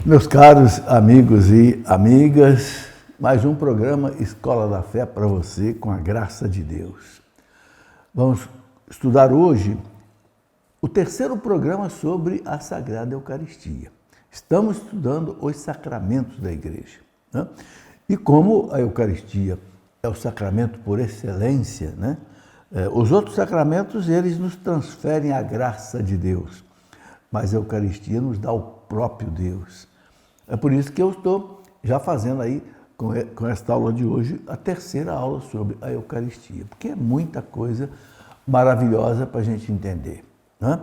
Meus caros amigos e amigas, mais um programa Escola da Fé para você, com a graça de Deus. Vamos estudar hoje o terceiro programa sobre a Sagrada Eucaristia. Estamos estudando os sacramentos da Igreja, né? E como a Eucaristia é o sacramento por excelência, né? Os outros sacramentos, eles nos transferem a graça de Deus, mas a Eucaristia nos dá o próprio Deus. É por isso que eu estou já fazendo aí, com esta aula de hoje, a terceira aula sobre a Eucaristia, porque é muita coisa maravilhosa para a gente entender, né?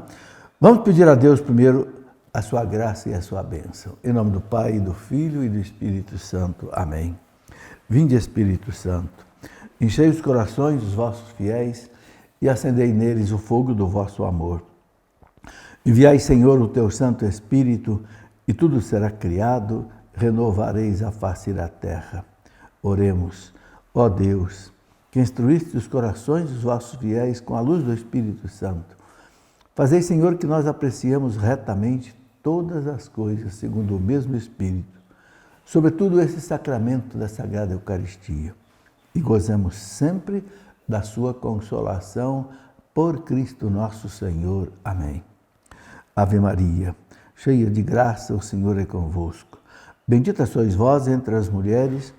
Vamos pedir a Deus primeiro a sua graça e a sua bênção. Em nome do Pai, do Filho e do Espírito Santo. Amém. Vinde, Espírito Santo, enchei os corações dos vossos fiéis e acendei neles o fogo do vosso amor. Enviai, Senhor, o teu Santo Espírito, e tudo será criado, renovareis a face da terra. Oremos. Ó Deus, que instruíste os corações dos vossos fiéis com a luz do Espírito Santo, fazei, Senhor, que nós apreciemos retamente todas as coisas segundo o mesmo Espírito, sobretudo esse sacramento da Sagrada Eucaristia, e gozemos sempre da sua consolação por Cristo nosso Senhor. Amém. Ave Maria, cheia de graça, o Senhor é convosco. Bendita sois vós entre as mulheres,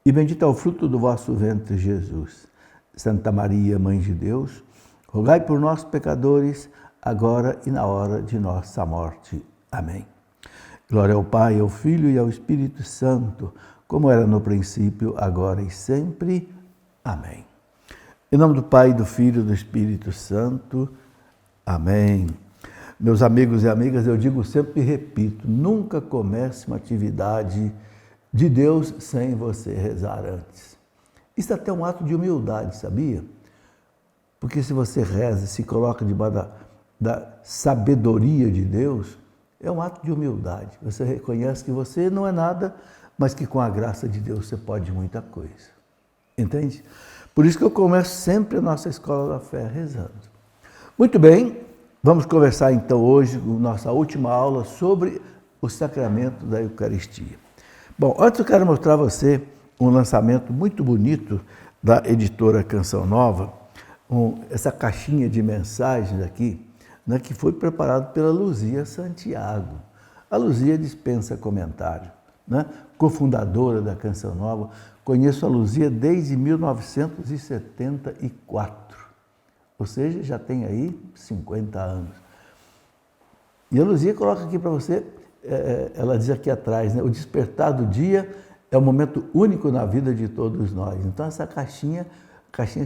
e bendito é o fruto do vosso ventre, Jesus. Santa Maria, Mãe de Deus, rogai por nós, pecadores, agora e na hora de nossa morte. Amém. Glória ao Pai, ao Filho e ao Espírito Santo, como era no princípio, agora e sempre. Amém. Em nome do Pai, do Filho e do Espírito Santo. Amém. Meus amigos e amigas, eu digo sempre e repito, nunca comece uma atividade de Deus sem você rezar antes. Isso é até um ato de humildade, sabia? Porque se você reza e se coloca debaixo da sabedoria de Deus, é um ato de humildade. Você reconhece que você não é nada, mas que com a graça de Deus você pode muita coisa. Entende? Por isso que eu começo sempre a nossa Escola da Fé rezando. Muito bem. Vamos conversar então hoje, nossa última aula, sobre o sacramento da Eucaristia. Bom, antes eu quero mostrar a você um lançamento muito bonito da editora Canção Nova, essa caixinha de mensagens aqui, né, que foi preparado pela Luzia Santiago. A Luzia dispensa comentário, né, cofundadora da Canção Nova. Conheço a Luzia desde 1974. Ou seja, já tem aí 50 anos. E a Luzia coloca aqui para você, ela diz aqui atrás, né? O despertar do dia é um momento único na vida de todos nós. Então, essa caixinha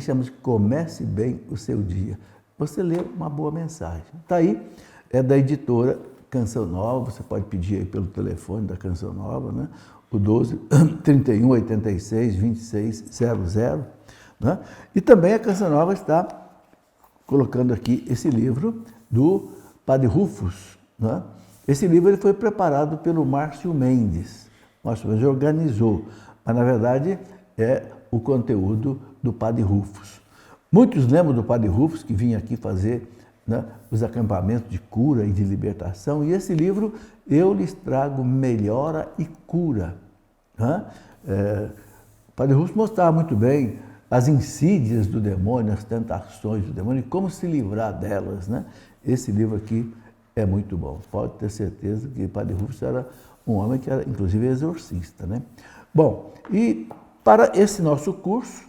chama de Comece Bem o Seu Dia. Você lê uma boa mensagem. Está aí, é da editora Canção Nova, você pode pedir aí pelo telefone da Canção Nova, né? O 12 31 86 26 00. Né? E também a Canção Nova está colocando aqui esse livro do Padre Rufus, né? Esse livro ele foi preparado pelo Márcio Mendes. Márcio Mendes organizou, mas na verdade é o conteúdo do Padre Rufus. Muitos lembram do Padre Rufus, que vinha aqui fazer, né, os acampamentos de cura e de libertação, e esse livro eu lhes trago Melhora e Cura. Né? O Padre Rufus mostrava muito bem as insídias do demônio, as tentações do demônio e como se livrar delas, né? Esse livro aqui é muito bom. Pode ter certeza que o Padre Rufus era um homem que era, inclusive, exorcista, né? Bom, e para esse nosso curso,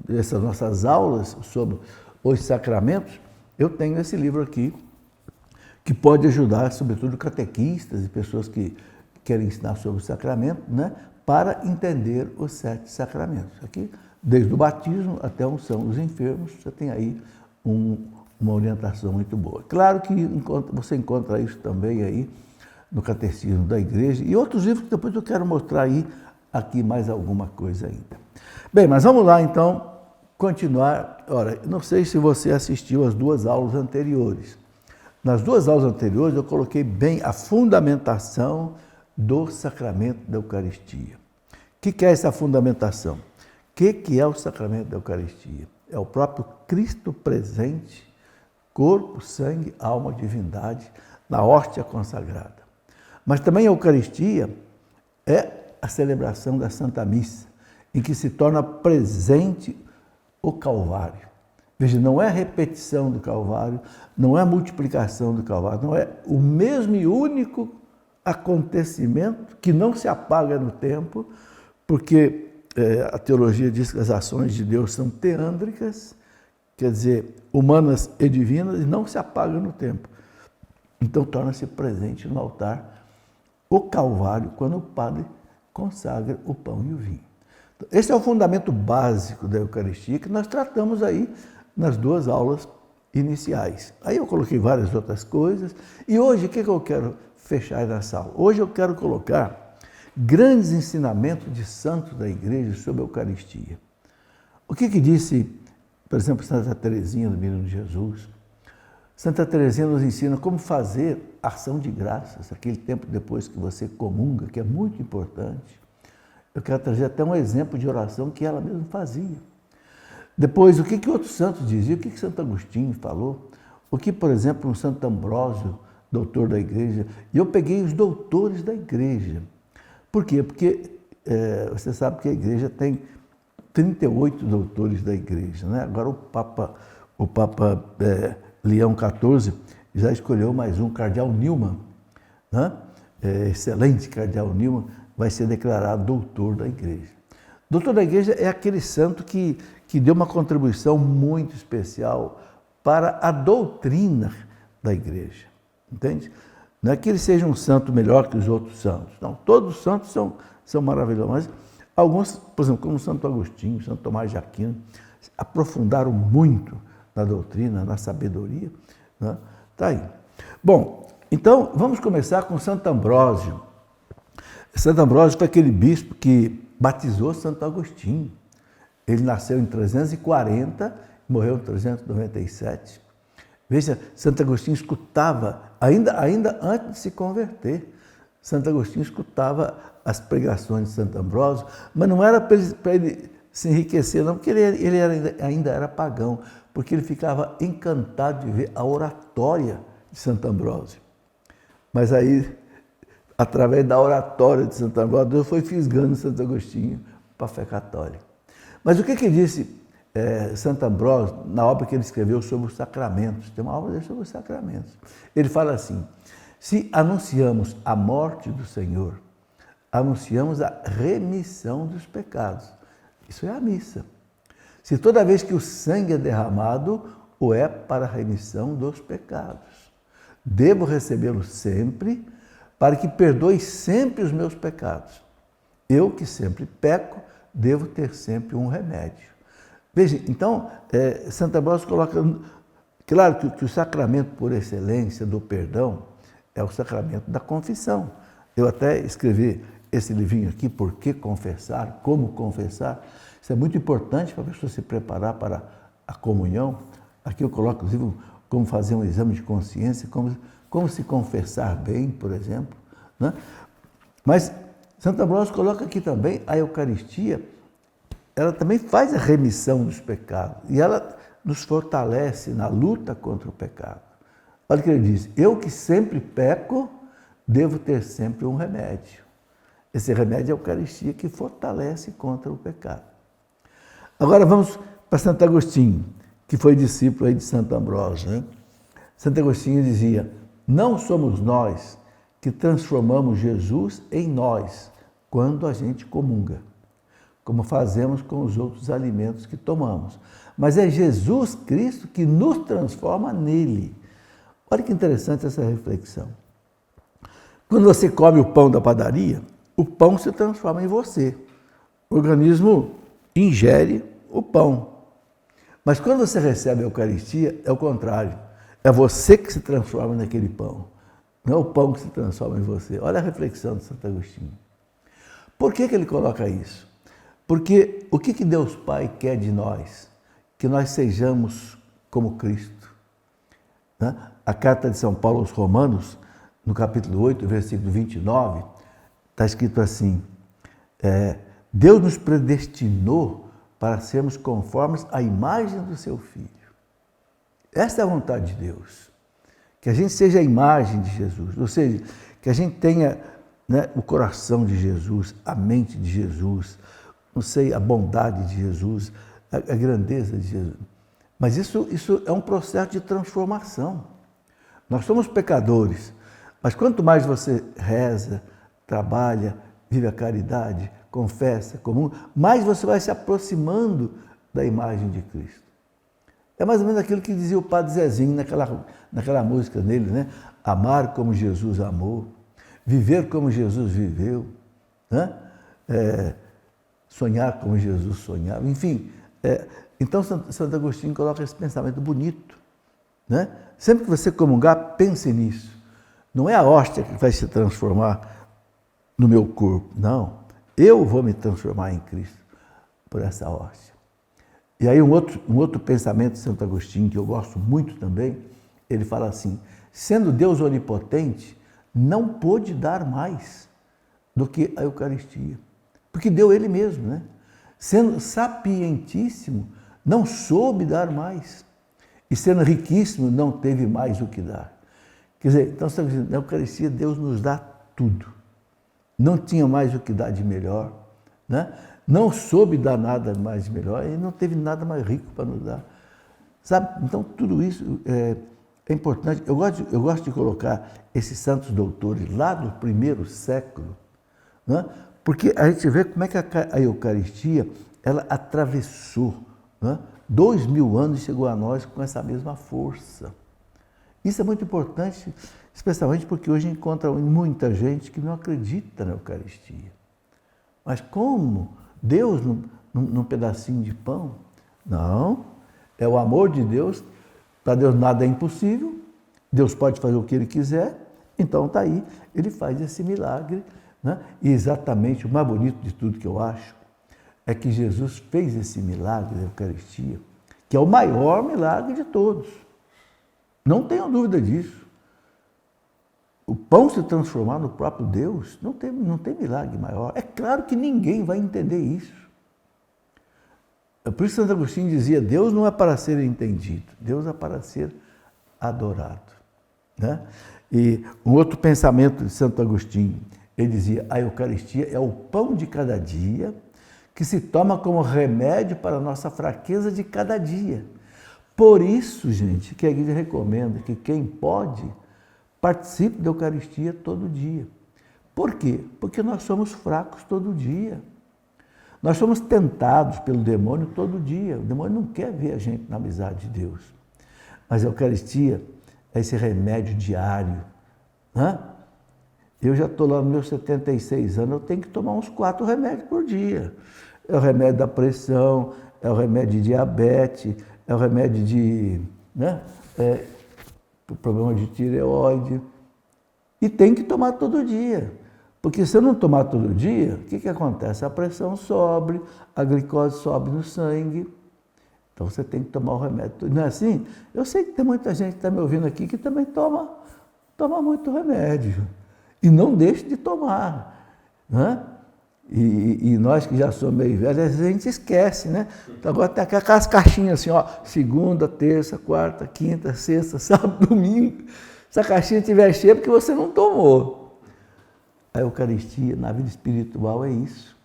essas nossas aulas sobre os sacramentos, eu tenho esse livro aqui, que pode ajudar, sobretudo, catequistas e pessoas que querem ensinar sobre o sacramento, né? Para entender os 7 sacramentos. Aqui, desde o batismo até a unção dos enfermos, você tem aí uma orientação muito boa. Claro que você encontra isso também aí no Catecismo da Igreja e outros livros que depois eu quero mostrar aí, aqui mais alguma coisa ainda. Bem, mas vamos lá então continuar. Ora, não sei se você assistiu às 2 aulas anteriores. Nas 2 aulas anteriores eu coloquei bem a fundamentação do sacramento da Eucaristia. O que é essa fundamentação? O que é o sacramento da Eucaristia? É o próprio Cristo presente, corpo, sangue, alma, divindade, na hóstia consagrada. Mas também a Eucaristia é a celebração da Santa Missa, em que se torna presente o Calvário. Veja, não é repetição do Calvário, não é multiplicação do Calvário, não é o mesmo e único acontecimento que não se apaga no tempo, porque a teologia diz que as ações de Deus são teândricas, quer dizer, humanas e divinas, e não se apagam no tempo. Então torna-se presente no altar o Calvário, quando o padre consagra o pão e o vinho. Então, esse é o fundamento básico da Eucaristia, que nós tratamos aí nas 2 aulas iniciais. Aí eu coloquei várias outras coisas, e hoje o que eu quero fechar nessa aula? Hoje eu quero colocar grandes ensinamentos de santos da Igreja sobre a Eucaristia. O que disse, por exemplo, Santa Teresinha do Menino Jesus? Santa Teresinha nos ensina como fazer ação de graças, aquele tempo depois que você comunga, que é muito importante. Eu quero trazer até um exemplo de oração que ela mesma fazia. Depois, o que outros santos diziam? O que Santo Agostinho falou? O que, por exemplo, o Santo Ambrósio, doutor da Igreja? E eu peguei os doutores da Igreja. Por quê? Porque você sabe que a Igreja tem 38 doutores da Igreja, né? Agora o Papa Leão XIV já escolheu mais um, Cardeal Newman, né? Excelente Cardeal Newman, vai ser declarado doutor da Igreja. Doutor da Igreja é aquele santo que deu uma contribuição muito especial para a doutrina da Igreja, entende? Não é que ele seja um santo melhor que os outros santos, não. Todos os santos são maravilhosos, mas alguns, por exemplo, como Santo Agostinho, Santo Tomás de Aquino, aprofundaram muito na doutrina, na sabedoria, né? Tá aí. Bom, então vamos começar com Santo Ambrósio. Santo Ambrósio foi aquele bispo que batizou Santo Agostinho. Ele nasceu em 340, morreu em 397. Veja, Santo Agostinho escutava, ainda antes de se converter, Santo Agostinho escutava as pregações de Santo Ambrósio, mas não era para ele se enriquecer, não, porque ele ainda era pagão, porque ele ficava encantado de ver a oratória de Santo Ambrósio. Mas aí, através da oratória de Santo Ambrósio, Deus foi fisgando Santo Agostinho para a fé católica. Mas o que disse Santo Ambrósio na obra que ele escreveu sobre os sacramentos? Tem uma obra dele sobre os sacramentos. Ele fala assim: se anunciamos a morte do Senhor, anunciamos a remissão dos pecados. Isso é a missa. Se toda vez que o sangue é derramado, o é para a remissão dos pecados. Devo recebê-lo sempre, para que perdoe sempre os meus pecados. Eu, que sempre peco, devo ter sempre um remédio. Veja, então, Santo Ambrósio coloca... Claro que o sacramento por excelência do perdão é o sacramento da confissão. Eu até escrevi esse livrinho aqui, Por que Confessar, Como Confessar. Isso é muito importante para a pessoa se preparar para a comunhão. Aqui eu coloco, inclusive, como fazer um exame de consciência, como se confessar bem, por exemplo, né? Mas Santo Ambrósio coloca aqui também a Eucaristia, ela também faz a remissão dos pecados e ela nos fortalece na luta contra o pecado. Olha o que ele diz: eu que sempre peco, devo ter sempre um remédio. Esse remédio é a Eucaristia, que fortalece contra o pecado. Agora vamos para Santo Agostinho, que foi discípulo aí de Santo Ambrósio, né? Santo Agostinho dizia: não somos nós que transformamos Jesus em nós quando a gente comunga, como fazemos com os outros alimentos que tomamos. Mas é Jesus Cristo que nos transforma nele. Olha que interessante essa reflexão. Quando você come o pão da padaria, o pão se transforma em você. O organismo ingere o pão. Mas quando você recebe a Eucaristia, é o contrário. É você que se transforma naquele pão. Não é o pão que se transforma em você. Olha a reflexão de Santo Agostinho. Por que ele coloca isso? Porque o que Deus Pai quer de nós? Que nós sejamos como Cristo. Né? A carta de São Paulo aos Romanos, no capítulo 8, versículo 29, está escrito assim: Deus nos predestinou para sermos conformes à imagem do seu Filho. Esta é a vontade de Deus, que a gente seja a imagem de Jesus, ou seja, que a gente tenha, né, o coração de Jesus, a mente de Jesus, não sei, a bondade de Jesus, a grandeza de Jesus. Mas isso é um processo de transformação. Nós somos pecadores, mas quanto mais você reza, trabalha, vive a caridade, confessa, comum, mais você vai se aproximando da imagem de Cristo. É mais ou menos aquilo que dizia o Padre Zezinho naquela música dele, né? Amar como Jesus amou, viver como Jesus viveu, né? Sonhar como Jesus sonhava, enfim. Então, Santo Agostinho coloca esse pensamento bonito, né? Sempre que você comungar, pense nisso. Não é a hóstia que vai se transformar no meu corpo, não. Eu vou me transformar em Cristo por essa hóstia. E aí um outro pensamento de Santo Agostinho, que eu gosto muito também, ele fala assim, sendo Deus onipotente, não pôde dar mais do que a Eucaristia. Porque deu Ele mesmo, né? Sendo sapientíssimo, não soube dar mais. E sendo riquíssimo, não teve mais o que dar. Quer dizer, então, na Eucaristia, Deus nos dá tudo. Não tinha mais o que dar de melhor, né? Não soube dar nada mais de melhor e não teve nada mais rico para nos dar. Sabe? Então, tudo isso é importante. Eu gosto de colocar esses santos doutores lá do primeiro século, né? Porque a gente vê como é que a Eucaristia ela atravessou, né? 2000 anos e chegou a nós com essa mesma força. Isso é muito importante, especialmente porque hoje encontra muita gente que não acredita na Eucaristia. Mas como? Deus num pedacinho de pão? Não, é o amor de Deus. Para Deus nada é impossível, Deus pode fazer o que Ele quiser, então está aí, Ele faz esse milagre, né? E exatamente o mais bonito de tudo que eu acho é que Jesus fez esse milagre da Eucaristia, que é o maior milagre de todos. Não tenham dúvida disso. O pão se transformar no próprio Deus, não tem milagre maior. É claro que ninguém vai entender isso. Por isso Santo Agostinho dizia, Deus não é para ser entendido, Deus é para ser adorado, né? E um outro pensamento de Santo Agostinho, ele dizia, a Eucaristia é o pão de cada dia, que se toma como remédio para a nossa fraqueza de cada dia. Por isso, gente, que a Igreja recomenda que quem pode, participe da Eucaristia todo dia. Por quê? Porque nós somos fracos todo dia. Nós somos tentados pelo demônio todo dia. O demônio não quer ver a gente na amizade de Deus. Mas a Eucaristia é esse remédio diário, né? Eu já estou lá nos meus 76 anos, eu tenho que tomar uns 4 remédios por dia. É o remédio da pressão, é o remédio de diabetes, é o remédio de, né? Problema de tireoide. E tem que tomar todo dia. Porque se eu não tomar todo dia, o que acontece? A pressão sobe, a glicose sobe no sangue. Então você tem que tomar o remédio. Não é assim? Eu sei que tem muita gente que está me ouvindo aqui que também toma muito remédio. E não deixa de tomar, né? E nós que já somos meio velhos, às vezes a gente esquece, né? Então agora tem aquelas caixinhas assim, ó, segunda, terça, quarta, quinta, sexta, sábado, domingo. Se a caixinha estiver cheia, é porque você não tomou. A Eucaristia, na vida espiritual, é isso.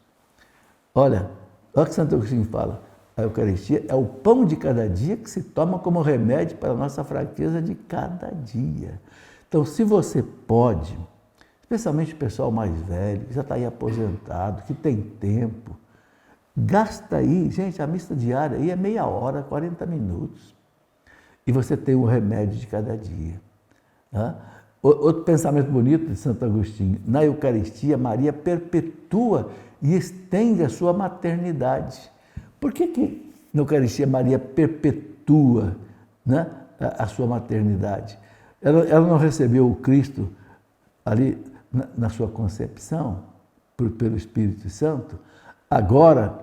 Olha o que Santo Agostinho fala. A Eucaristia é o pão de cada dia que se toma como remédio para a nossa fraqueza de cada dia. Então, se você pode, especialmente o pessoal mais velho, que já está aí aposentado, que tem tempo, gasta aí, gente, a missa diária aí é meia hora, 40 minutos. E você tem o remédio de cada dia. Né? Outro pensamento bonito de Santo Agostinho, na Eucaristia, Maria perpetua e estende a sua maternidade. Por que na Eucaristia Maria perpetua, né, a sua maternidade? Ela não recebeu o Cristo ali na sua concepção, pelo Espírito Santo. Agora,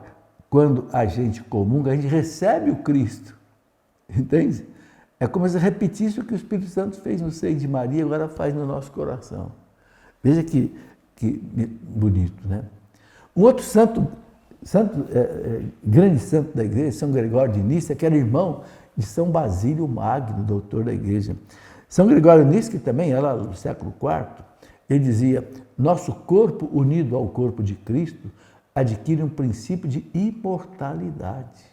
quando a gente comunga, a gente recebe o Cristo, entende? É como se repetisse o que o Espírito Santo fez no seio de Maria, agora faz no nosso coração. Veja que bonito, né? Um outro grande santo da igreja, São Gregório de Nícia, que era irmão de São Basílio Magno, doutor da igreja. São Gregório de Nícia, que também era do século IV, Ele dizia, nosso corpo unido ao corpo de Cristo adquire um princípio de imortalidade,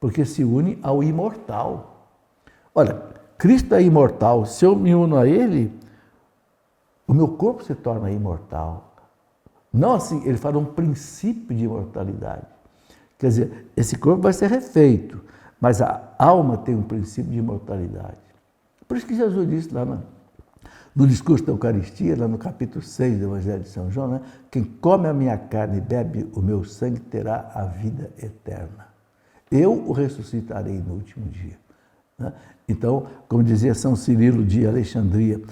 porque se une ao imortal. Olha, Cristo é imortal, se eu me uno a Ele, o meu corpo se torna imortal. Não assim, ele fala um princípio de imortalidade. Quer dizer, esse corpo vai ser refeito, mas a alma tem um princípio de imortalidade. Por isso que Jesus disse lá no discurso da Eucaristia, lá no capítulo 6 do Evangelho de São João, né? Quem come a minha carne e bebe o meu sangue terá a vida eterna. Eu o ressuscitarei no último dia. Né? Então, como dizia São Cirilo de Alexandria,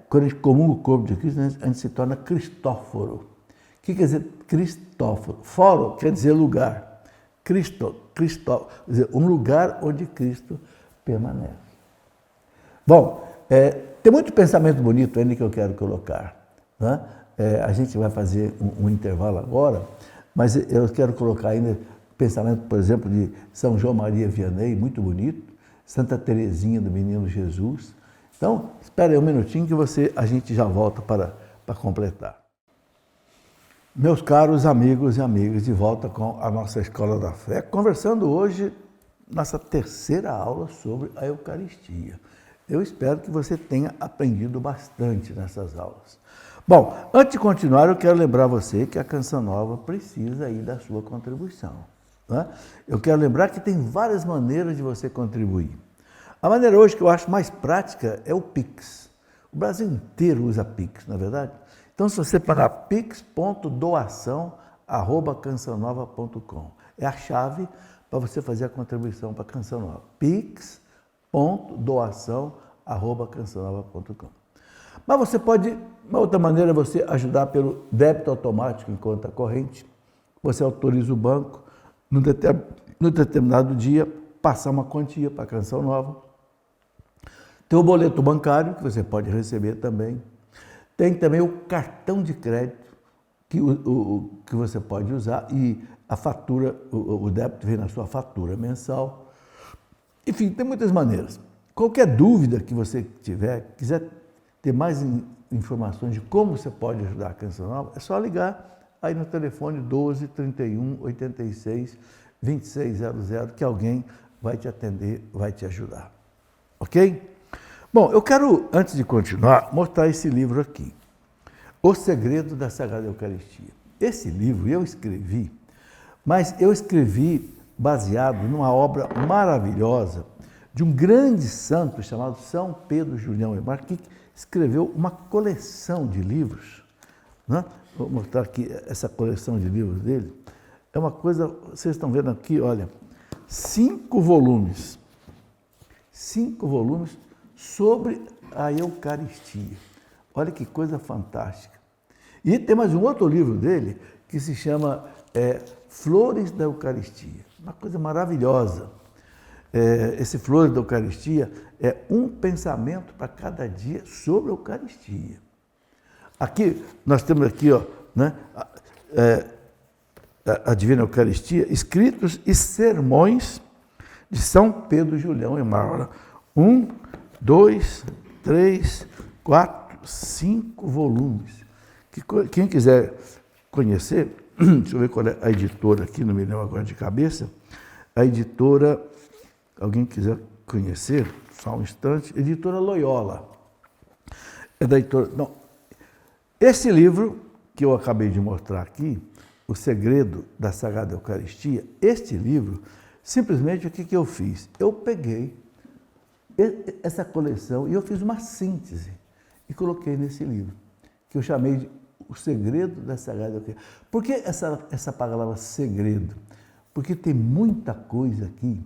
quando a gente comunga o corpo de Cristo, a gente se torna Cristóforo. O que quer dizer Cristóforo? Foro quer dizer lugar. Cristo, quer dizer, um lugar onde Cristo permanece. Bom, tem muito pensamento bonito ainda que eu quero colocar. Né? A gente vai fazer um intervalo agora, mas eu quero colocar ainda pensamento, por exemplo, de São João Maria Vianney, muito bonito, Santa Teresinha do Menino Jesus. Então, espere aí um minutinho que a gente já volta para completar. Meus caros amigos e amigas, de volta com a nossa Escola da Fé, conversando hoje, nossa terceira aula sobre a Eucaristia. Eu espero que você tenha aprendido bastante nessas aulas. Bom, antes de continuar, eu quero lembrar você que a Canção Nova precisa aí da sua contribuição. Né? Eu quero lembrar que tem várias maneiras de você contribuir. A maneira hoje que eu acho mais prática é o Pix. O Brasil inteiro usa Pix, não é verdade? Então, se você pagar pix.doação@cançãonova.com, é a chave para você fazer a contribuição para a Canção Nova. pix.doação@cançãonova.com. Mas você pode, uma outra maneira é você ajudar pelo débito automático em conta corrente. Você autoriza o banco, no determinado dia, passar uma quantia para a Canção Nova. Tem o boleto bancário, que você pode receber também. Tem também o cartão de crédito, que você pode usar, e a fatura, o débito vem na sua fatura mensal. Enfim, tem muitas maneiras. Qualquer dúvida que você tiver, quiser ter mais informações de como você pode ajudar a Canção Nova, é só ligar aí no telefone 12 31 86 2600, que alguém vai te atender, vai te ajudar. Ok? Bom, eu quero, antes de continuar, mostrar esse livro aqui, O Segredo da Sagrada Eucaristia. Esse livro eu escrevi, mas eu escrevi baseado numa obra maravilhosa de um grande santo chamado São Pedro Julião Aymar, que escreveu uma coleção de livros. Né? Vou mostrar aqui essa coleção de livros dele. É uma coisa, vocês estão vendo aqui, olha, 5 volumes. 5 volumes sobre a Eucaristia. Olha que coisa fantástica. E tem mais um outro livro dele que se chama Flores da Eucaristia. Uma coisa maravilhosa. Esse Flores da Eucaristia é um pensamento para cada dia sobre a Eucaristia. Aqui, nós temos aqui, ó, né, a Divina Eucaristia, escritos e sermões de São Pedro Julião Aymar. 1, 2, 3, 4, 5 volumes. Quem quiser conhecer, deixa eu ver qual é a editora aqui, não me lembro agora de cabeça. A editora, alguém quiser conhecer, só um instante, editora Loyola. É da editora. Não. Esse livro que eu acabei de mostrar aqui, O Segredo da Sagrada Eucaristia, este livro, simplesmente o que eu fiz? Eu peguei essa coleção e eu fiz uma síntese e coloquei nesse livro, que eu chamei de O Segredo da Sagrada Eucaristia. Por que essa palavra segredo? Porque tem muita coisa aqui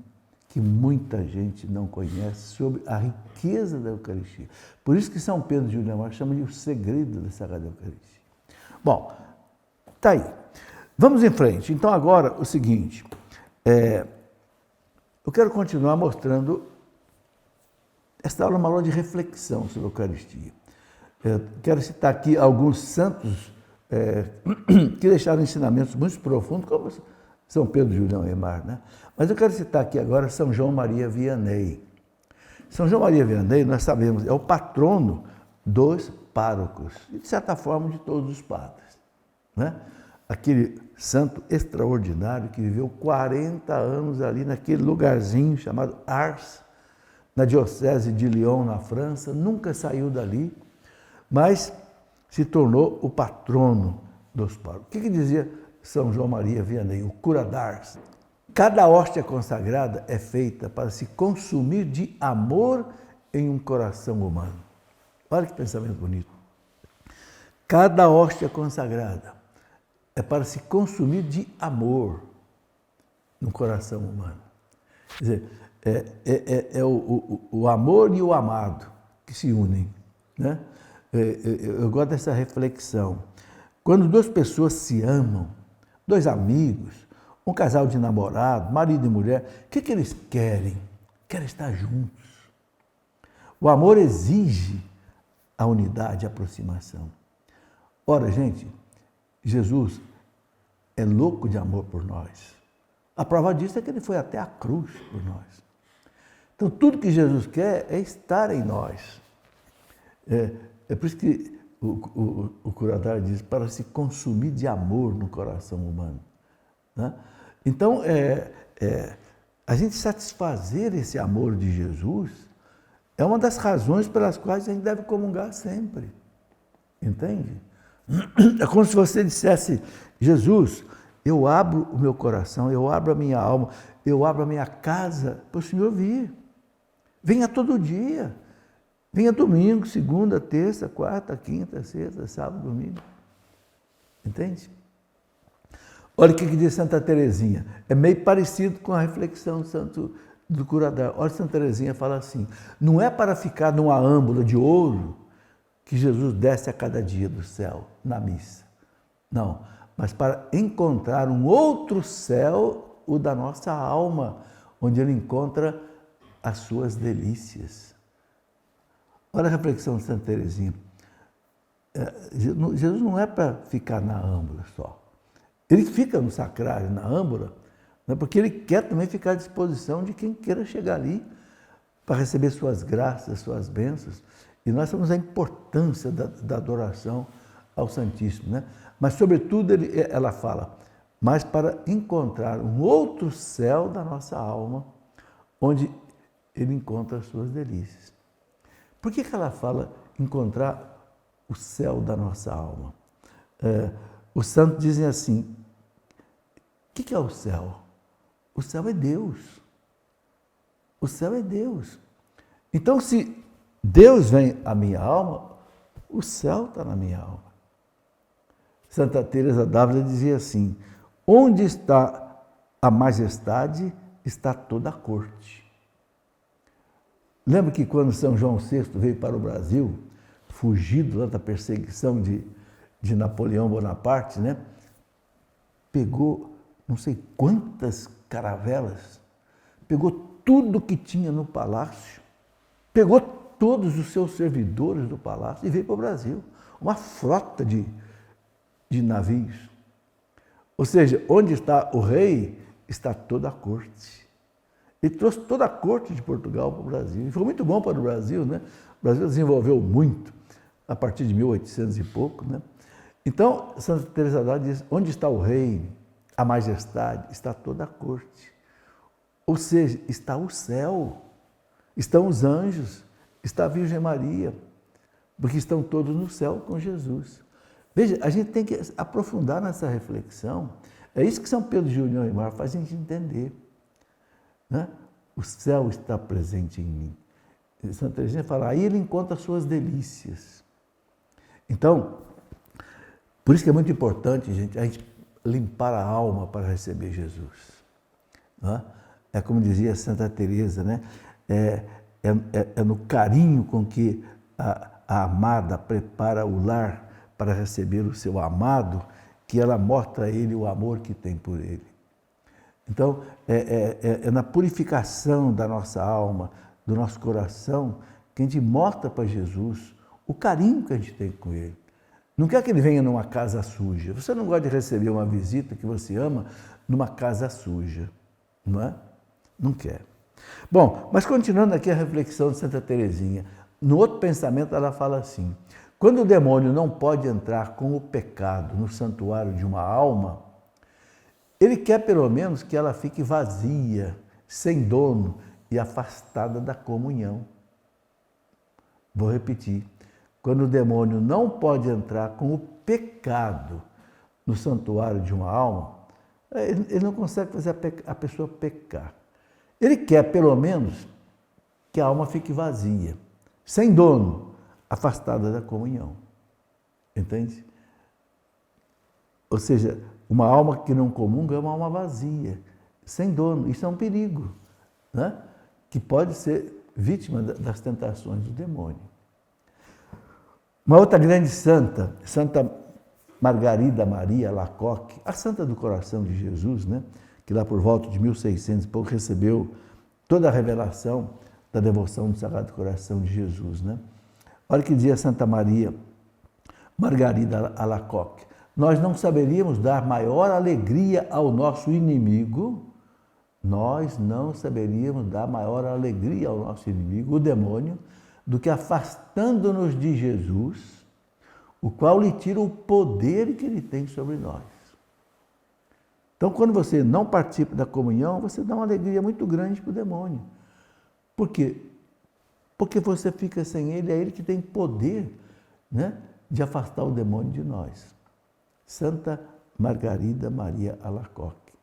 que muita gente não conhece sobre a riqueza da Eucaristia. Por isso que São Pedro de Julião chama de O Segredo da Sagrada Eucaristia. Bom, tá aí. Vamos em frente. Então agora o seguinte, eu quero continuar mostrando. Esta aula é uma aula de reflexão sobre a Eucaristia. Quero citar aqui alguns santos que deixaram ensinamentos muito profundos, como São Pedro Julião Aymar, né? Mas eu quero citar aqui agora São João Maria Vianney. São João Maria Vianney, nós sabemos, é o patrono dos párocos, e de certa forma de todos os padres, né? Aquele santo extraordinário que viveu 40 anos ali naquele lugarzinho chamado Ars, na diocese de Lyon, na França, nunca saiu dali, mas se tornou o patrono dos párocos. O que dizia São João Maria Vianney, o cura d'Ars? Cada hóstia consagrada é feita para se consumir de amor em um coração humano. Olha que pensamento bonito. Cada hóstia consagrada é para se consumir de amor no coração humano. Quer dizer, é o amor e o amado que se unem, né? Eu gosto dessa reflexão. Quando duas pessoas se amam, dois amigos, um casal de namorado, marido e mulher, o que eles querem? Querem estar juntos. O amor exige a unidade, a aproximação. Ora, gente, Jesus é louco de amor por nós. A prova disso é que ele foi até a cruz por nós. Então, tudo que Jesus quer é estar em nós. É por isso que o curador diz, para se consumir de amor no coração humano, né? Então, a gente satisfazer esse amor de Jesus é uma das razões pelas quais a gente deve comungar sempre. Entende? É como se você dissesse, Jesus, eu abro o meu coração, eu abro a minha alma, eu abro a minha casa para o Senhor vir. Venha todo dia. Venha domingo, segunda, terça, quarta, quinta, sexta, sábado, domingo. Entende? Olha o que diz Santa Teresinha. É meio parecido com a reflexão do curador. Olha, Santa Teresinha fala assim, não é para ficar numa âmbula de ouro que Jesus desce a cada dia do céu, na missa. Não, mas para encontrar um outro céu, o da nossa alma, onde ele encontra as suas delícias. Olha a reflexão de Santa Teresinha. Jesus não é para ficar na âmbula só. Ele fica no sacrário, na âmbula, né, porque ele quer também ficar à disposição de quem queira chegar ali para receber suas graças, suas bênçãos. E nós sabemos a importância da adoração ao Santíssimo, né? Mas, sobretudo, ela fala, mas para encontrar um outro céu da nossa alma, onde ele encontra as suas delícias. Por que ela fala encontrar o céu da nossa alma? Os santos dizem assim, o que é o céu? O céu é Deus. O céu é Deus. Então, se Deus vem à minha alma, o céu está na minha alma. Santa Teresa d'Ávila dizia assim, onde está a majestade, está toda a corte. Lembra que quando São João VI veio para o Brasil, fugido lá da perseguição de Napoleão Bonaparte, né? Pegou não sei quantas caravelas, pegou tudo que tinha no palácio, pegou todos os seus servidores do palácio e veio para o Brasil. Uma frota de navios. Ou seja, onde está o rei, está toda a corte. Ele trouxe toda a corte de Portugal para o Brasil. E foi muito bom para o Brasil, né? O Brasil desenvolveu muito a partir de 1800 e pouco, né? Então, Santa Teresa d'Ávila diz, onde está o rei, a majestade, está toda a corte. Ou seja, está o céu, estão os anjos, está a Virgem Maria, porque estão todos no céu com Jesus. Veja, a gente tem que aprofundar nessa reflexão. É isso que São Pedro Julião e Mar faz a gente entender, né? O céu está presente em mim. Santa Teresinha fala, aí ele encontra as suas delícias. Então, por isso que é muito importante, gente, a gente limpar a alma para receber Jesus. Né? É como dizia Santa Teresa, né? É no carinho com que a amada prepara o lar para receber o seu amado, que ela mostra a ele o amor que tem por ele. Então, é na purificação da nossa alma, do nosso coração, que a gente mostra para Jesus o carinho que a gente tem com ele. Não quer que ele venha numa casa suja. Você não gosta de receber uma visita que você ama numa casa suja, não é? Não quer. Bom, mas continuando aqui a reflexão de Santa Teresinha, no outro pensamento ela fala assim, Quando o demônio não pode entrar com o pecado no santuário de uma alma, ele quer pelo menos que ela fique vazia, sem dono e afastada da comunhão. Vou repetir. Quando o demônio não pode entrar com o pecado no santuário de uma alma, ele não consegue fazer a pessoa pecar. Ele quer, pelo menos, que a alma fique vazia, sem dono, afastada da comunhão. Entende? Ou seja, uma alma que não comunga é uma alma vazia, sem dono. Isso é um perigo, né? Que pode ser vítima das tentações do demônio. Uma outra grande santa, Santa Margarida Maria Alacoque, a santa do coração de Jesus, né? Que lá por volta de 1600 e pouco recebeu toda a revelação da devoção do Sagrado Coração de Jesus, né? Olha que dizia Santa Maria Margarida Alacoque: nós não saberíamos dar maior alegria ao nosso inimigo, nós não saberíamos dar maior alegria ao nosso inimigo, o demônio, do que afastando-nos de Jesus, o qual lhe tira o poder que ele tem sobre nós. Então, quando você não participa da comunhão, você dá uma alegria muito grande para o demônio. Por quê? Porque você fica sem ele, é ele que tem poder, né, de afastar o demônio de nós. Santa Margarida Maria Alacoque.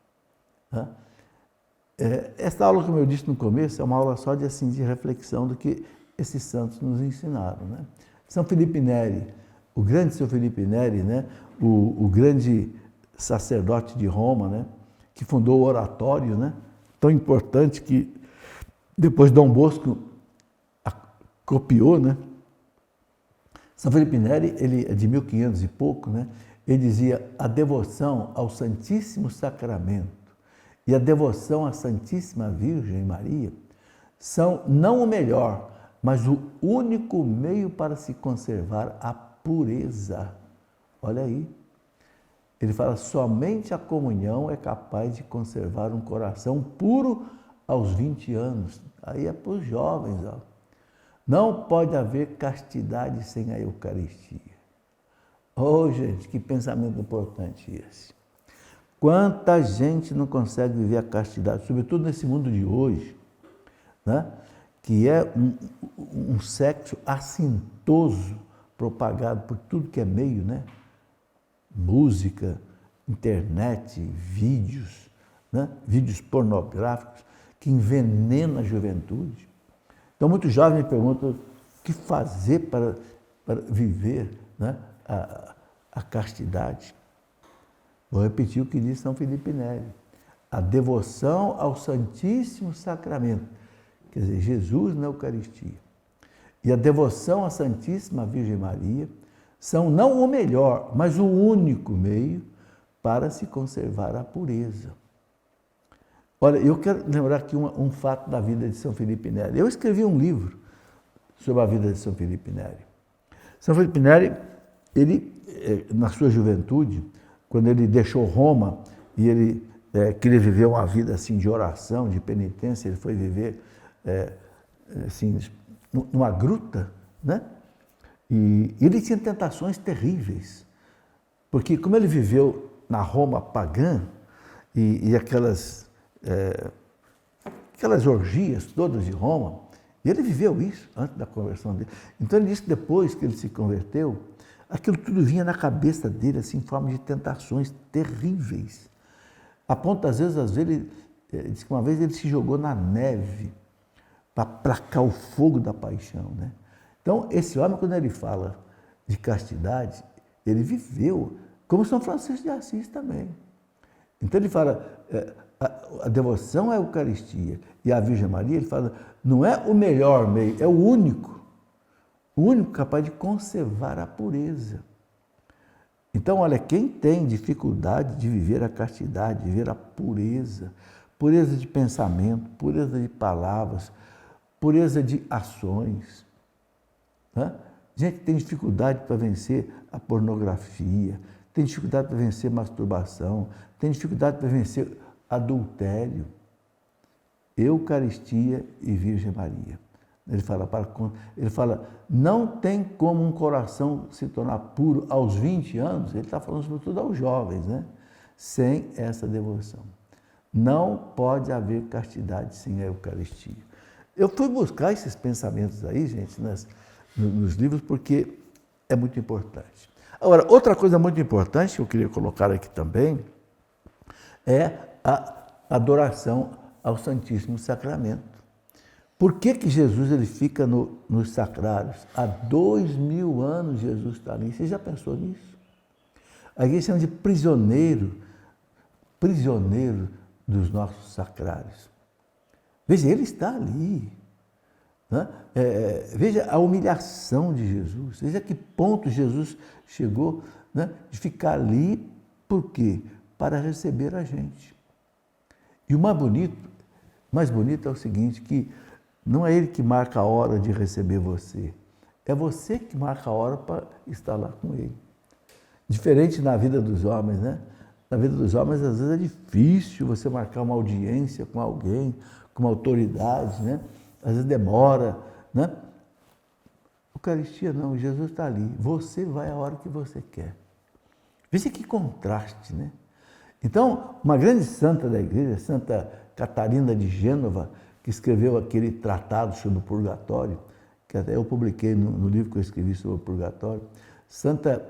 Esta aula, como eu disse no começo, é uma aula só de reflexão do que esses santos nos ensinaram, né? São Felipe Neri, o grande São Felipe Neri, né? O grande sacerdote de Roma, né? Que fundou o oratório, né? Tão importante que depois Dom Bosco copiou, né? São Felipe Neri, ele é de 1500 e pouco, né? Ele dizia: a devoção ao Santíssimo Sacramento e a devoção à Santíssima Virgem Maria são não o melhor, mas o único meio para se conservar a pureza. Olha aí. Ele fala: somente a comunhão é capaz de conservar um coração puro aos 20 anos. Aí é para os jovens. Ó. Não pode haver castidade sem a Eucaristia. Oh, gente, que pensamento importante esse. Quanta gente não consegue viver a castidade, sobretudo nesse mundo de hoje, né? Que é um sexo assintoso, propagado por tudo que é meio, né? Música, internet, vídeos, né? Vídeos pornográficos que envenenam a juventude. Então, muitos jovens me perguntam o que fazer para viver, né? a castidade. Vou repetir o que diz São Felipe Neri. A devoção ao Santíssimo Sacramento, quer dizer, Jesus na Eucaristia, e a devoção à Santíssima Virgem Maria são não o melhor, mas o único meio para se conservar a pureza. Olha, eu quero lembrar aqui um fato da vida de São Felipe Neri. Eu escrevi um livro sobre a vida de São Felipe Neri. São Felipe Neri, ele, na sua juventude, quando ele deixou Roma e ele queria viver uma vida assim de oração, de penitência, ele foi viver assim, numa gruta, né? E ele tinha tentações terríveis, porque como ele viveu na Roma pagã e aquelas orgias todas de Roma, e ele viveu isso antes da conversão dele. Então ele disse que depois que ele se converteu, aquilo tudo vinha na cabeça dele assim, em forma de tentações terríveis. A ponto, às vezes ele disse que uma vez ele se jogou na neve para aplacar o fogo da paixão, né? Então, esse homem, quando ele fala de castidade, ele viveu como São Francisco de Assis também. Então, ele fala, a devoção à Eucaristia e à Virgem Maria, ele fala, não é o melhor meio, é o único capaz de conservar a pureza. Então, olha, quem tem dificuldade de viver a castidade, de viver a pureza, pureza de pensamento, pureza de palavras, pureza de ações, né? Gente que tem dificuldade para vencer a pornografia, tem dificuldade para vencer masturbação, tem dificuldade para vencer adultério. Eucaristia e Virgem Maria. Ele fala, não tem como um coração se tornar puro aos 20 anos, ele está falando sobretudo aos jovens, né? Sem essa devoção. Não pode haver castidade sem a Eucaristia. Eu fui buscar esses pensamentos aí, gente, nos livros, porque é muito importante. Agora, outra coisa muito importante que eu queria colocar aqui também é a adoração ao Santíssimo Sacramento. Por que Jesus ele fica nos sacrários? Há 2000 anos Jesus está ali. Você já pensou nisso? A igreja chama de prisioneiro dos nossos sacrários. Veja, ele está ali. Né? Veja a humilhação de Jesus. Veja a que ponto Jesus chegou, né, de ficar ali. Por quê? Para receber a gente. E o mais bonito é o seguinte, que não é ele que marca a hora de receber você. É você que marca a hora para estar lá com ele. Diferente na vida dos homens, né? Na vida dos homens, às vezes, é difícil você marcar uma audiência com alguém, com uma autoridade, né? Às vezes demora, né? Eucaristia não, Jesus está ali. Você vai a hora que você quer. Veja que contraste, né? Então, uma grande santa da igreja, Santa Catarina de Gênova, que escreveu aquele tratado sobre o purgatório, que até eu publiquei no livro que eu escrevi sobre o purgatório, Santa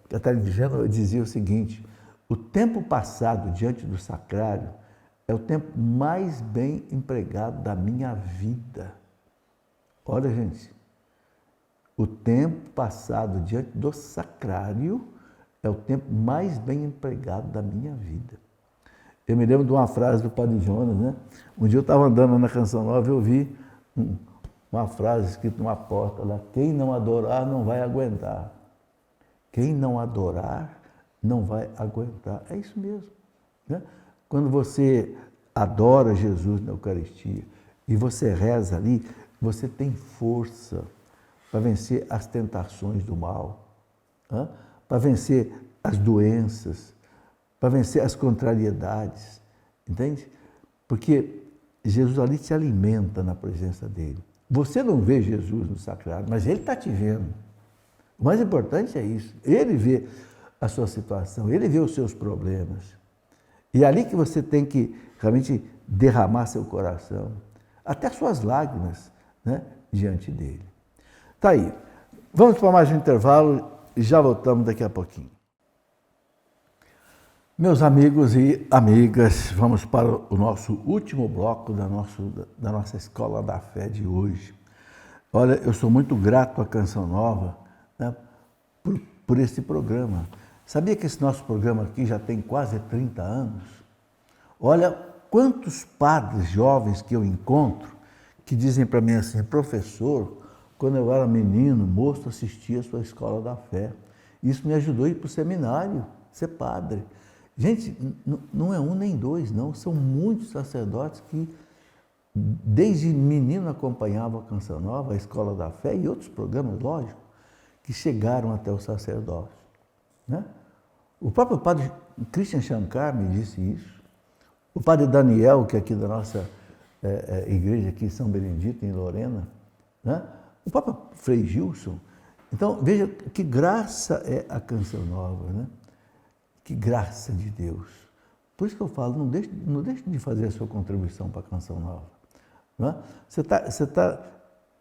Catarina de Gênova dizia o seguinte, o tempo passado diante do sacrário é o tempo mais bem empregado da minha vida. Olha, gente, o tempo passado diante do sacrário é o tempo mais bem empregado da minha vida. Eu me lembro de uma frase do Padre Jonas, né? Um dia eu estava andando na Canção Nova e eu vi uma frase escrita numa porta lá, quem não adorar não vai aguentar. Quem não adorar não vai aguentar. É isso mesmo. Né? Quando você adora Jesus na Eucaristia e você reza ali, você tem força para vencer as tentações do mal, né? Para vencer as doenças, para vencer as contrariedades, entende? Porque Jesus ali te alimenta na presença dele. Você não vê Jesus no sacrário, mas ele está te vendo. O mais importante é isso. Ele vê a sua situação, ele vê os seus problemas. E é ali que você tem que realmente derramar seu coração, até suas lágrimas, né, diante dele. Tá aí. Vamos para mais um intervalo e já voltamos daqui a pouquinho. Meus amigos e amigas, vamos para o nosso último bloco da nossa Escola da Fé de hoje. Olha, eu sou muito grato à Canção Nova, né, por esse programa. Sabia que esse nosso programa aqui já tem quase 30 anos? Olha, quantos padres jovens que eu encontro que dizem para mim assim, professor, quando eu era menino, moço, assistia a sua Escola da Fé. Isso me ajudou a ir para o seminário, ser padre. Gente, não é um nem dois, não. São muitos sacerdotes que, desde menino, acompanhavam a Canção Nova, a Escola da Fé e outros programas, lógico, que chegaram até o sacerdócio. Né? O próprio padre Christian Shankar me disse isso. O padre Daniel, que é aqui da nossa igreja, aqui em São Benedito, em Lorena, né? O próprio Frei Gilson. Então, veja que graça é a Canção Nova, né? Que graça de Deus. Por isso que eu falo, não deixe de fazer a sua contribuição para a Canção Nova. Não é? Você tá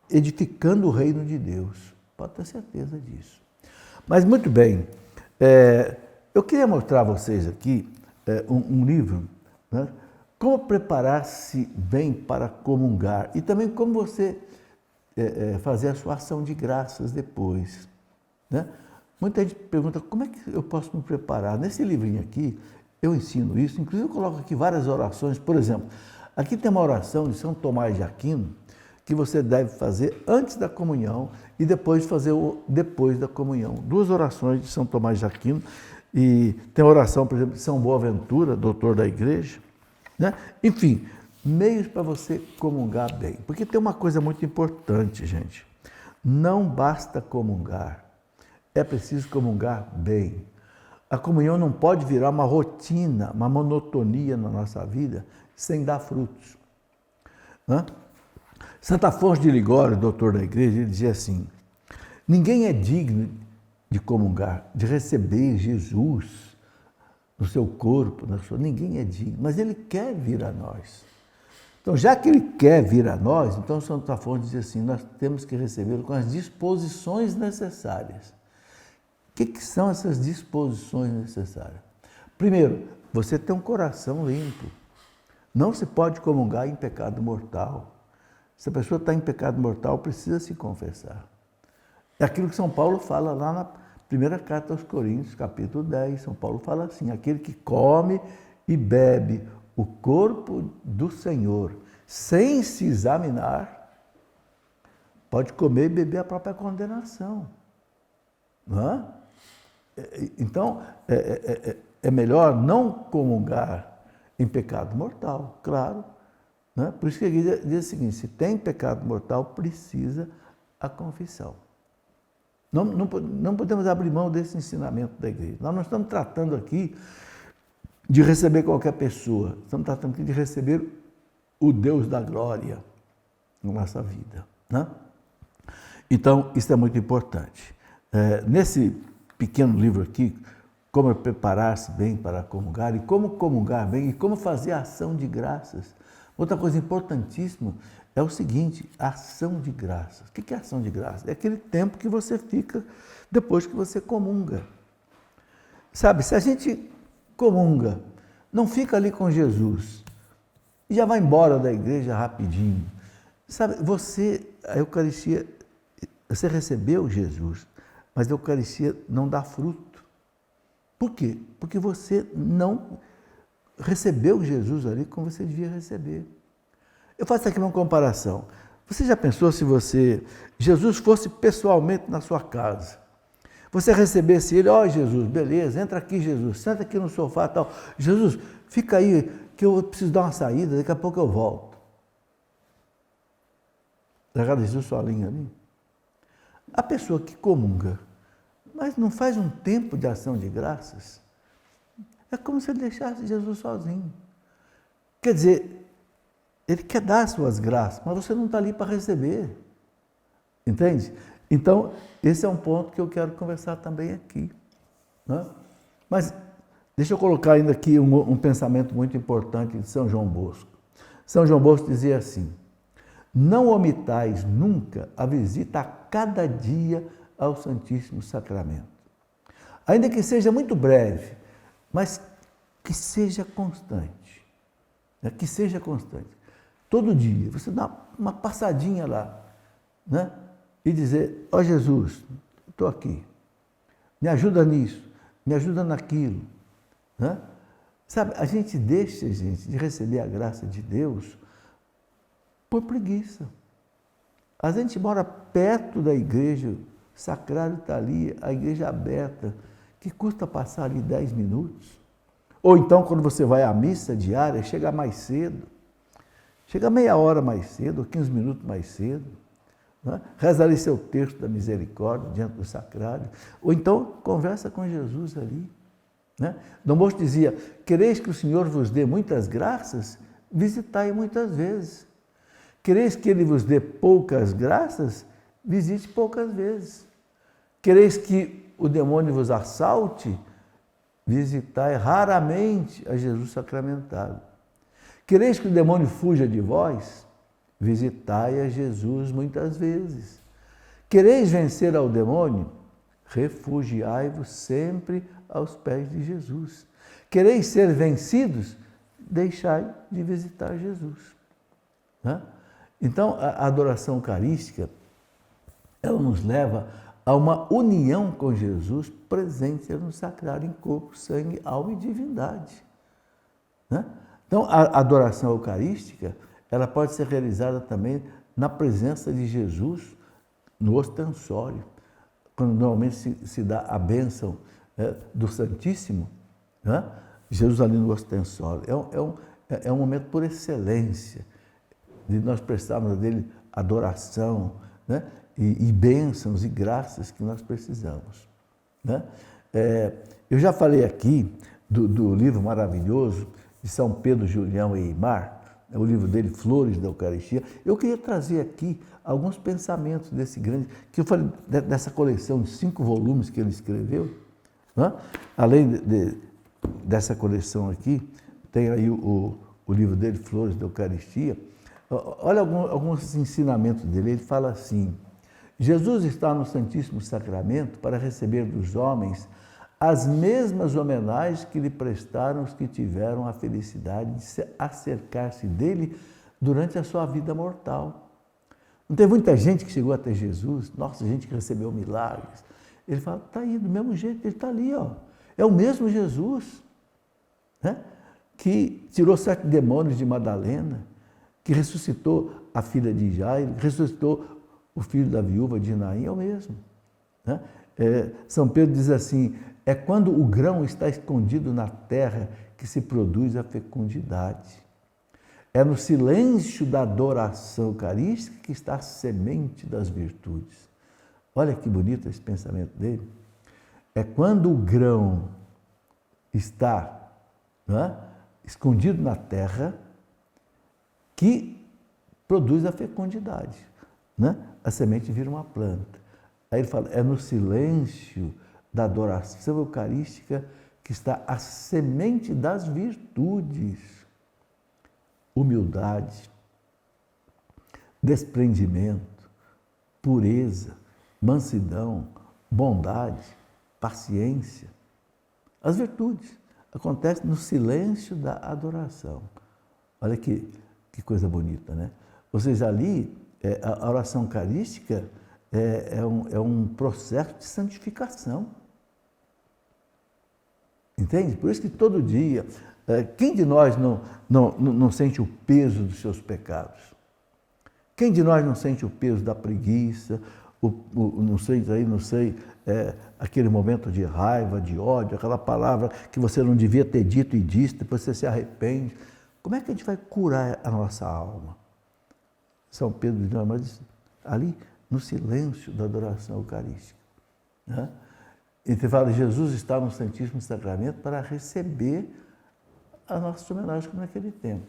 edificando o reino de Deus, pode ter certeza disso. Mas, muito bem, eu queria mostrar a vocês aqui um livro, né? Como preparar-se bem para comungar e também como você fazer a sua ação de graças depois. Né? Muita gente pergunta, como é que eu posso me preparar? Nesse livrinho aqui, eu ensino isso, inclusive eu coloco aqui várias orações. Por exemplo, aqui tem uma oração de São Tomás de Aquino, que você deve fazer antes da comunhão e depois fazer depois da comunhão. 2 orações de São Tomás de Aquino, e tem a oração, por exemplo, de São Boaventura, doutor da igreja. Né? Enfim, meios para você comungar bem. Porque tem uma coisa muito importante, gente. Não basta comungar, é preciso comungar bem. A comunhão não pode virar uma rotina, uma monotonia na nossa vida, sem dar frutos. Né? Santo Afonso de Ligório, doutor da igreja, ele dizia assim: ninguém é digno de comungar, de receber Jesus no seu corpo, ninguém é digno, mas ele quer vir a nós. Então, já que ele quer vir a nós, então Santo Afonso dizia assim: nós temos que recebê-lo com as disposições necessárias. O que são essas disposições necessárias? Primeiro, você tem um coração limpo. Não se pode comungar em pecado mortal. Se a pessoa está em pecado mortal, precisa se confessar. É aquilo que São Paulo fala lá na primeira carta aos Coríntios, capítulo 10. São Paulo fala assim: aquele que come e bebe o corpo do Senhor sem se examinar, pode comer e beber a própria condenação. Não é? Então, é melhor não comungar em pecado mortal, claro. Né? Por isso que a igreja diz o seguinte: se tem pecado mortal, precisa a confissão. Não podemos abrir mão desse ensinamento da igreja. Nós não estamos tratando aqui de receber qualquer pessoa, estamos tratando aqui de receber o Deus da glória na nossa vida. Né? Então, isso é muito importante. Nesse pequeno livro aqui, como preparar-se bem para comungar e como comungar bem e como fazer a ação de graças. Outra coisa importantíssima é o seguinte: a ação de graças. O que é ação de graças? É aquele tempo que você fica depois que você comunga. Sabe, se a gente comunga, não fica ali com Jesus e já vai embora da igreja rapidinho. Sabe, a Eucaristia, você recebeu Jesus, mas a Eucaristia não dá fruto. Por quê? Porque você não recebeu Jesus ali como você devia receber. Eu faço aqui uma comparação. Você já pensou se Jesus fosse pessoalmente na sua casa? Você recebesse ele: ó Jesus, beleza, entra aqui Jesus, senta aqui no sofá e tal. Jesus, fica aí que eu preciso dar uma saída, daqui a pouco eu volto. Já desceu sua linha ali? A pessoa que comunga, mas não faz um tempo de ação de graças, é como se ele deixasse Jesus sozinho. Quer dizer, ele quer dar as suas graças, mas você não está ali para receber. Entende? Então, esse é um ponto que eu quero conversar também aqui. Né? Mas deixa eu colocar ainda aqui um pensamento muito importante de São João Bosco. São João Bosco dizia assim: não omitais nunca a visita a cada dia ao Santíssimo Sacramento. Ainda que seja muito breve, mas que seja constante. Né? Que seja constante. Todo dia, você dá uma passadinha lá, né? E dizer: ó Jesus, estou aqui, me ajuda nisso, me ajuda naquilo. Né? Sabe, a gente deixa, de receber a graça de Deus por preguiça. A gente mora perto da igreja, o sacrário está ali, a igreja aberta, que custa passar ali 10 minutos. Ou então, quando você vai à missa diária, chega mais cedo, chega meia hora mais cedo, ou 15 minutos mais cedo. Né? Reza ali seu texto da misericórdia diante do sacrário. Ou então, conversa com Jesus ali. Né? Dom Bosco dizia: quereis que o Senhor vos dê muitas graças? Visitai muitas vezes. Quereis que Ele vos dê poucas graças? Visite poucas vezes. Quereis que o demônio vos assalte? Visitai raramente a Jesus sacramentado. Quereis que o demônio fuja de vós? Visitai a Jesus muitas vezes. Quereis vencer ao demônio? Refugiai-vos sempre aos pés de Jesus. Quereis ser vencidos? Deixai de visitar Jesus. Né? Então, a adoração eucarística, ela nos leva a uma união com Jesus presente no sacrário em corpo, sangue, alma e divindade. Né? Então, a adoração eucarística, ela pode ser realizada também na presença de Jesus no ostensório, quando normalmente se dá a bênção do Santíssimo, né? Jesus ali no ostensório. É um momento por excelência de nós prestarmos a dele adoração, né? E bênçãos e graças que nós precisamos. Né? Eu já falei aqui do livro maravilhoso de São Pedro Julião e Eymar, o livro dele, Flores da Eucaristia. Eu queria trazer aqui alguns pensamentos desse grande, que eu falei dessa coleção de 5 volumes que ele escreveu. Né? Além dessa coleção aqui, tem aí o livro dele, Flores da Eucaristia. Olha alguns ensinamentos dele. Ele fala assim: Jesus está no Santíssimo Sacramento para receber dos homens as mesmas homenagens que lhe prestaram os que tiveram a felicidade de acercar-se dele durante a sua vida mortal. Não tem muita gente que chegou até Jesus, nossa, gente que recebeu milagres. Ele fala, está aí, do mesmo jeito, ele está ali, ó. É o mesmo Jesus, né? Que tirou 7 demônios de Madalena, que ressuscitou a filha de Jairo, ressuscitou o filho da viúva de Naim, é o mesmo. Né? São Pedro diz assim, é quando o grão está escondido na terra que se produz a fecundidade. É no silêncio da adoração eucarística que está a semente das virtudes. Olha que bonito esse pensamento dele. É quando o grão está, né, escondido na terra que produz a fecundidade. Né? A semente vira uma planta. Aí ele fala, é no silêncio da adoração eucarística que está a semente das virtudes. Humildade, desprendimento, pureza, mansidão, bondade, paciência. As virtudes acontecem no silêncio da adoração. Olha que coisa bonita, né? Ou seja, ali a oração eucarística é um processo de santificação. Entende? Por isso que todo dia, quem de nós não sente o peso dos seus pecados? Quem de nós não sente o peso da preguiça, aquele momento de raiva, de ódio, aquela palavra que você não devia ter dito e disse, depois você se arrepende. Como é que a gente vai curar a nossa alma? São Pedro diz, mas ali no silêncio da adoração eucarística. Né? E você fala, Jesus está no Santíssimo Sacramento para receber a nossa homenagem como naquele tempo.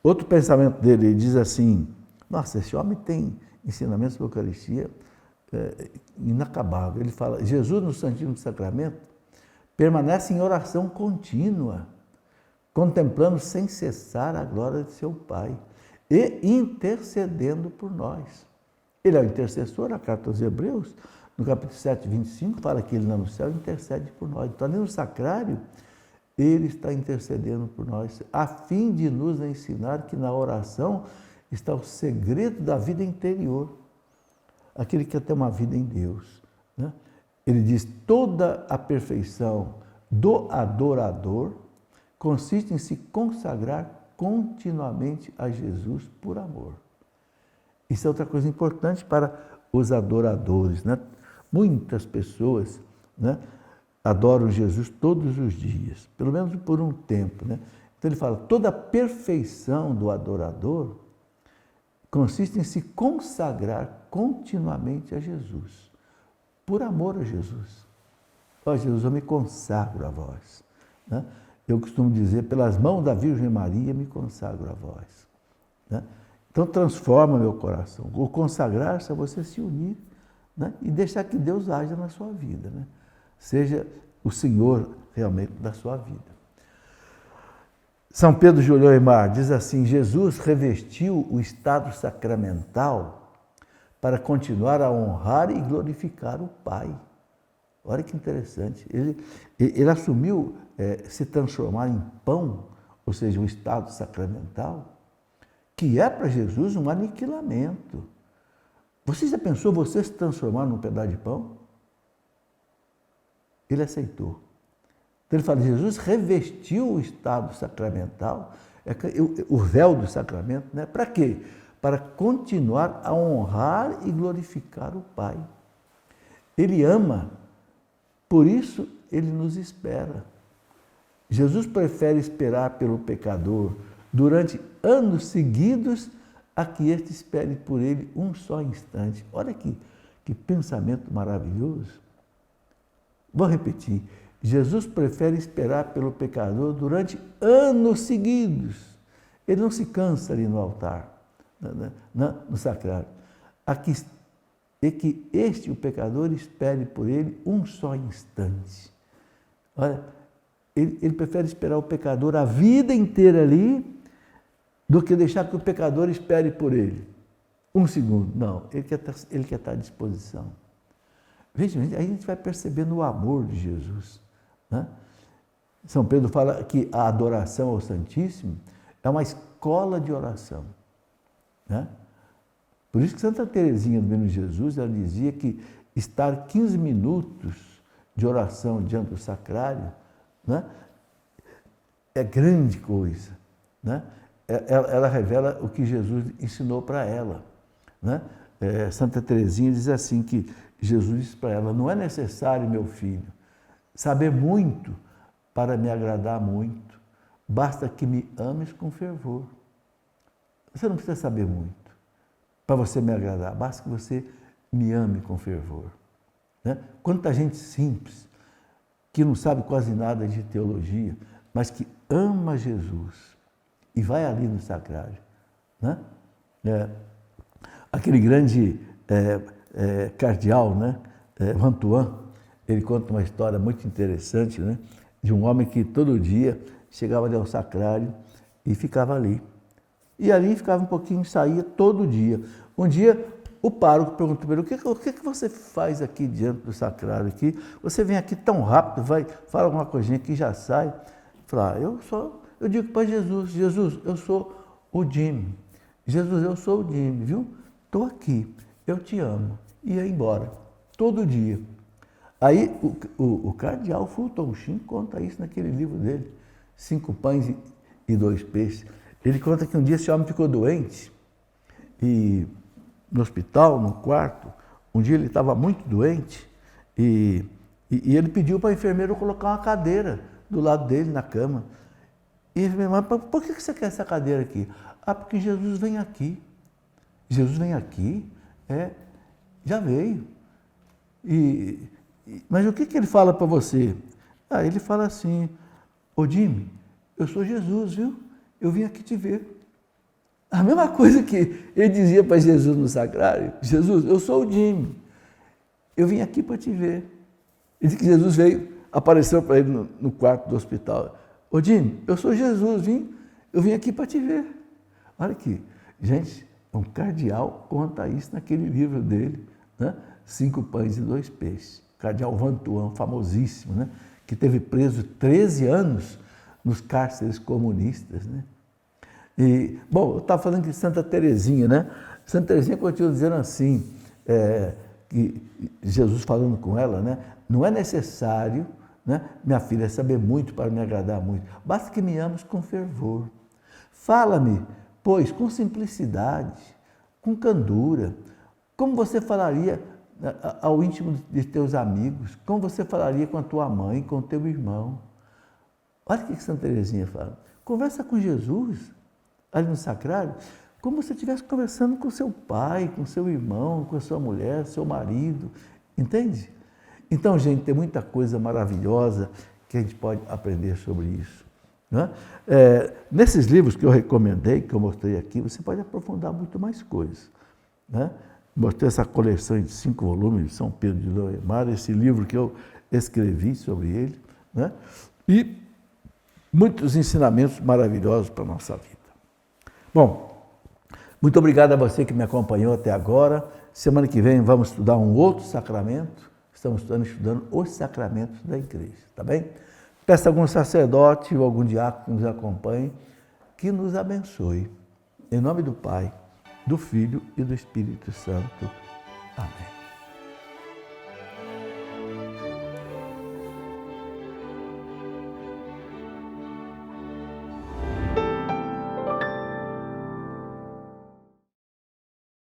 Outro pensamento dele, ele diz assim, nossa, esse homem tem ensinamentos sobre a Eucaristia inacabável. Ele fala, Jesus no Santíssimo Sacramento permanece em oração contínua, contemplando sem cessar a glória de seu Pai e intercedendo por nós. Ele é o intercessor, a carta aos Hebreus, no capítulo 7, 25, fala que ele lá no céu intercede por nós. Então, ali no sacrário, ele está intercedendo por nós, a fim de nos ensinar que na oração está o segredo da vida interior. Aquele que quer ter uma vida em Deus. Né? Ele diz, toda a perfeição do adorador consiste em se consagrar continuamente a Jesus por amor. Isso é outra coisa importante para os adoradores. Né? Muitas pessoas, né, adoram Jesus todos os dias, pelo menos por um tempo. Né? Então ele fala, toda a perfeição do adorador consiste em se consagrar continuamente a Jesus, por amor a Jesus. Ó Jesus, eu me consagro a vós. Né? Eu costumo dizer, pelas mãos da Virgem Maria, me consagro a vós. Né? Então, transforma meu coração. O consagrar-se é você se unir, né? E deixar que Deus haja na sua vida. Né? Seja o Senhor realmente da sua vida. São Pedro de Olhoimar diz assim, Jesus revestiu o estado sacramental para continuar a honrar e glorificar o Pai. Olha que interessante. Ele assumiu se transformar em pão, ou seja, um estado sacramental, que é para Jesus um aniquilamento. Você já pensou você se transformar num pedaço de pão? Ele aceitou. Então ele fala, Jesus revestiu o estado sacramental, o véu do sacramento, né? Para quê? Para continuar a honrar e glorificar o Pai. Ele ama, por isso ele nos espera. Jesus prefere esperar pelo pecador durante anos seguidos a que este espere por ele um só instante. Olha que pensamento maravilhoso. Vou repetir. Jesus prefere esperar pelo pecador durante anos seguidos. Ele não se cansa ali no altar, no sacrário. Aqui, é que o pecador, espere por ele um só instante. Olha, ele prefere esperar o pecador a vida inteira ali, do que deixar que o pecador espere por ele. Um segundo. Não, ele quer estar à disposição. Veja, aí a gente vai percebendo o amor de Jesus, né? São Pedro fala que a adoração ao Santíssimo é uma escola de oração, né? Por isso que Santa Teresinha do Menino Jesus, ela dizia que estar 15 minutos de oração diante do sacrário, né, é grande coisa, né? Ela revela o que Jesus ensinou para ela, né? Santa Teresinha diz assim que Jesus disse para ela: não é necessário, meu filho, saber muito para me agradar muito, basta que me ames com fervor. Você não precisa saber muito para você me agradar, basta que você me ame com fervor, né? Quanta gente simples, que não sabe quase nada de teologia, mas que ama Jesus e vai ali no sacrário, né? Aquele grande cardeal, né? Vantuan, ele conta uma história muito interessante, né? De um homem que todo dia chegava ali ao sacrário e ficava ali. E ali ficava um pouquinho, saía todo dia. Um dia o pároco perguntou para ele: o que você faz aqui diante do sacrário? Aqui? Você vem aqui tão rápido, fala alguma coisinha que já sai. Ele falou: eu digo para Jesus: Jesus, eu sou o Jimmy. Jesus, eu sou o Jimmy, viu? Estou aqui, eu te amo. E ia embora, todo dia. Aí o cardeal Fulton Sheen conta isso naquele livro dele, 5 pães e 2 peixes. Ele conta que um dia esse homem ficou doente e no hospital, no quarto, um dia ele estava muito doente e ele pediu para o enfermeiro colocar uma cadeira do lado dele na cama. E ele falou: mas por que você quer essa cadeira aqui? Ah, porque Jesus vem aqui. Jesus vem aqui? Já veio. Mas o que ele fala para você? Ah, ele fala assim: ô Jimmy, eu sou Jesus, viu? Eu vim aqui te ver. A mesma coisa que ele dizia para Jesus no sacrário: Jesus, eu sou o Jimmy, eu vim aqui para te ver. Ele disse que Jesus apareceu para ele no quarto do hospital: ô Jimmy, eu sou Jesus, eu vim aqui para te ver. Olha aqui, gente, um cardeal conta isso naquele livro dele, né? 5 pães e 2 peixes. Cardeal Vantuan, famosíssimo, né? Que teve preso 13 anos nos cárceres comunistas, né? E, bom, eu estava falando de Santa Teresinha, né? Santa Teresinha continua dizendo assim, que Jesus falando com ela, né? Não é necessário, né, minha filha, saber muito para me agradar muito. Basta que me ames com fervor. Fala-me, pois, com simplicidade, com candura, como você falaria ao íntimo de teus amigos, como você falaria com a tua mãe, com o teu irmão. Olha o que Santa Teresinha fala. Conversa com Jesus, ali no sacrário, como se você estivesse conversando com seu pai, com seu irmão, com a sua mulher, seu marido, entende? Então, gente, tem muita coisa maravilhosa que a gente pode aprender sobre isso, né? Nesses livros que eu recomendei, que eu mostrei aqui, você pode aprofundar muito mais coisas, né? Mostrei essa coleção de 5 volumes de São Pedro de Loemar, esse livro que eu escrevi sobre ele, né? E muitos ensinamentos maravilhosos para a nossa vida. Bom, muito obrigado a você que me acompanhou até agora. Semana que vem vamos estudar um outro sacramento. Estamos estudando os sacramentos da igreja, tá bem? Peço a algum sacerdote ou algum diácono que nos acompanhe, que nos abençoe. Em nome do Pai, do Filho e do Espírito Santo. Amém.